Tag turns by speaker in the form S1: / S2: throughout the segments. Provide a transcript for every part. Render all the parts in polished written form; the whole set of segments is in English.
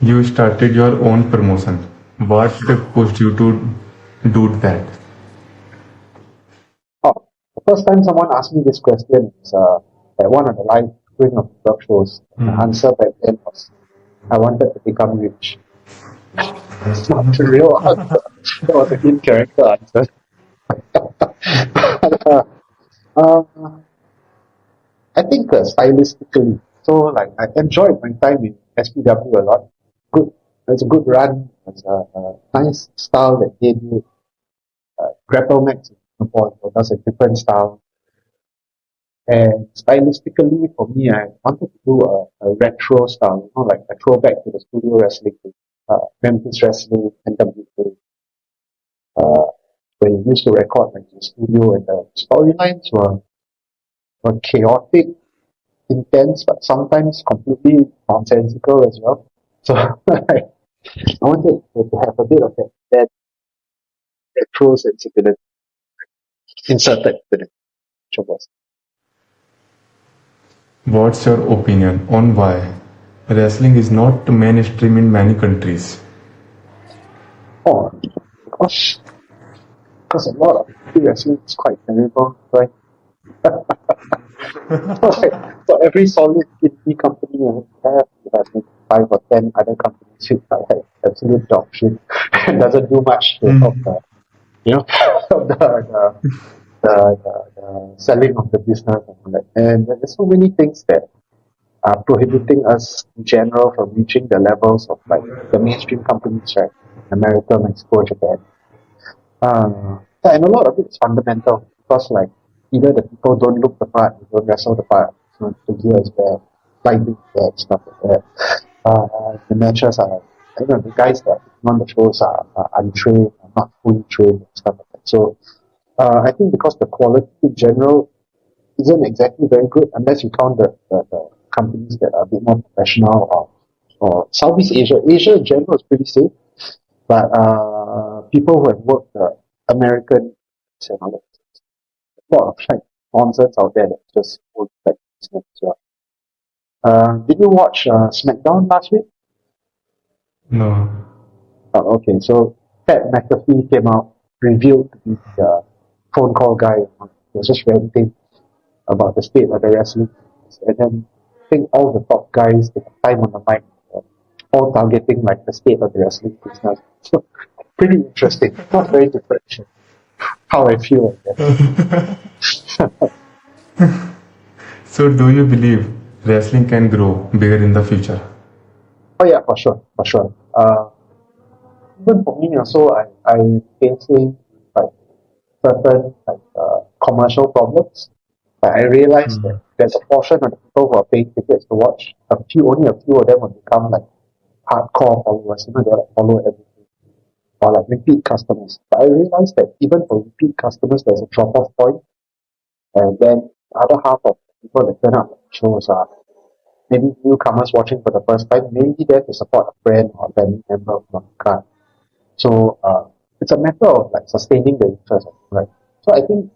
S1: You started your own promotion. What pushed you to do that?
S2: Oh, the first time someone asked me this question is at one of the live Queen of Rock shows. The
S1: Hmm.
S2: answer back then was, I wanted to become rich. It's not the real answer. That was an in character answer. uh, I think stylistically, so like I enjoyed my time in SPW a lot. Good, it's a good run. It's a nice style that they do. Grapple Max in Singapore does a different style. And stylistically, for me, I wanted to do a retro style, like a throwback to the studio wrestling, Memphis Wrestling, NWA, uh, where you used to record like in the studio, and the storylines were chaotic, intense, but sometimes completely nonsensical as well. So I wanted to have a bit of that retro sensibility inserted to the show.
S1: What's your opinion on why wrestling is not mainstream in many countries?
S2: Oh, gosh, because a lot of wrestling is quite terrible, right? So every solid indie company you have maybe 5 or 10 other companies who are like absolute dog shit and doesn't do much to help
S1: Hmm.
S2: you know, help the selling of the business and all that. And there's so many things that are prohibiting us in general from reaching the levels of like the mainstream companies, right? America, Mexico, Japan. Yeah, and a lot of it is fundamental because like either the people don't look the part, they don't wrestle the part, so the gear is bad, lighting is bad, stuff like that. The matches are, the guys that run the shows are untrained, are not fully trained, and stuff like that. So I think because the quality in general isn't exactly very good unless you count the companies that are a bit more professional or Southeast Asia. Asia in general is pretty safe, but people who have worked American and all that, a lot of like nonsense out there that just won't affect business as well. Did you watch SmackDown last week?
S1: No.
S2: Oh, okay, so Pat McAfee came out, revealed to be the phone call guy. He was just ranting about the state of the wrestling. And then I think all the top guys they have time on the mic, uh, all targeting like the state of the wrestling business. So pretty interesting. Not very different from how I feel, I guess.
S1: So, do you believe wrestling can grow bigger in the future?
S2: Oh yeah, for sure, for sure. Even for me also, I facing like certain like commercial problems. But I realized that
S1: Hmm.
S2: there's a portion of the people who are paying tickets to watch. Only a few of them will become like hardcore followers. They like follow everything or like repeat customers. But I realized that even for repeat customers, there's a drop-off point, and then the other half of people that turn up at shows are maybe newcomers watching for the first time, maybe there to support a friend or family member from the card. So it's a matter of like sustaining the interest, right? So I think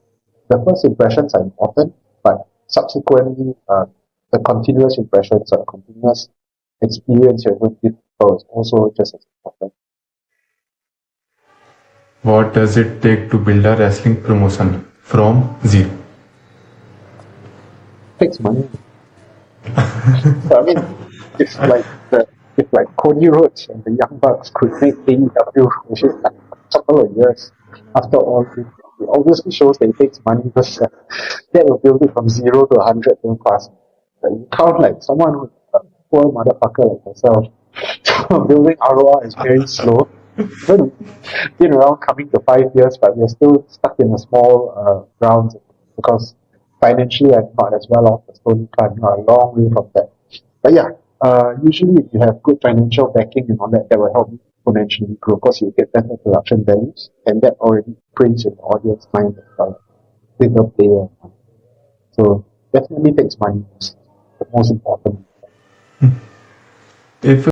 S2: the first impressions are important, but subsequently the continuous impressions or the continuous experience you're going to give people is also just as important.
S1: What does it take to build a wrestling promotion from zero?
S2: It takes money. So I mean, if like if like Cody Rhodes and the Young Bucks could make AEW within like a couple of years after all this, it obviously shows that it takes money because that will build it from 0 to 100 real fast. But you count like someone who's a poor motherfucker like myself. So building ROI is very slow. Even been around coming to 5 years, but we're still stuck in a small grounds because financially I'm not as well off as Tony Khan. A long way from that. But yeah, usually if you have good financial backing and all that, that will help you exponentially grow because you get better production values, and that already prints in the audience mind as well. Bigger player. So definitely takes money. It's the most important.
S1: If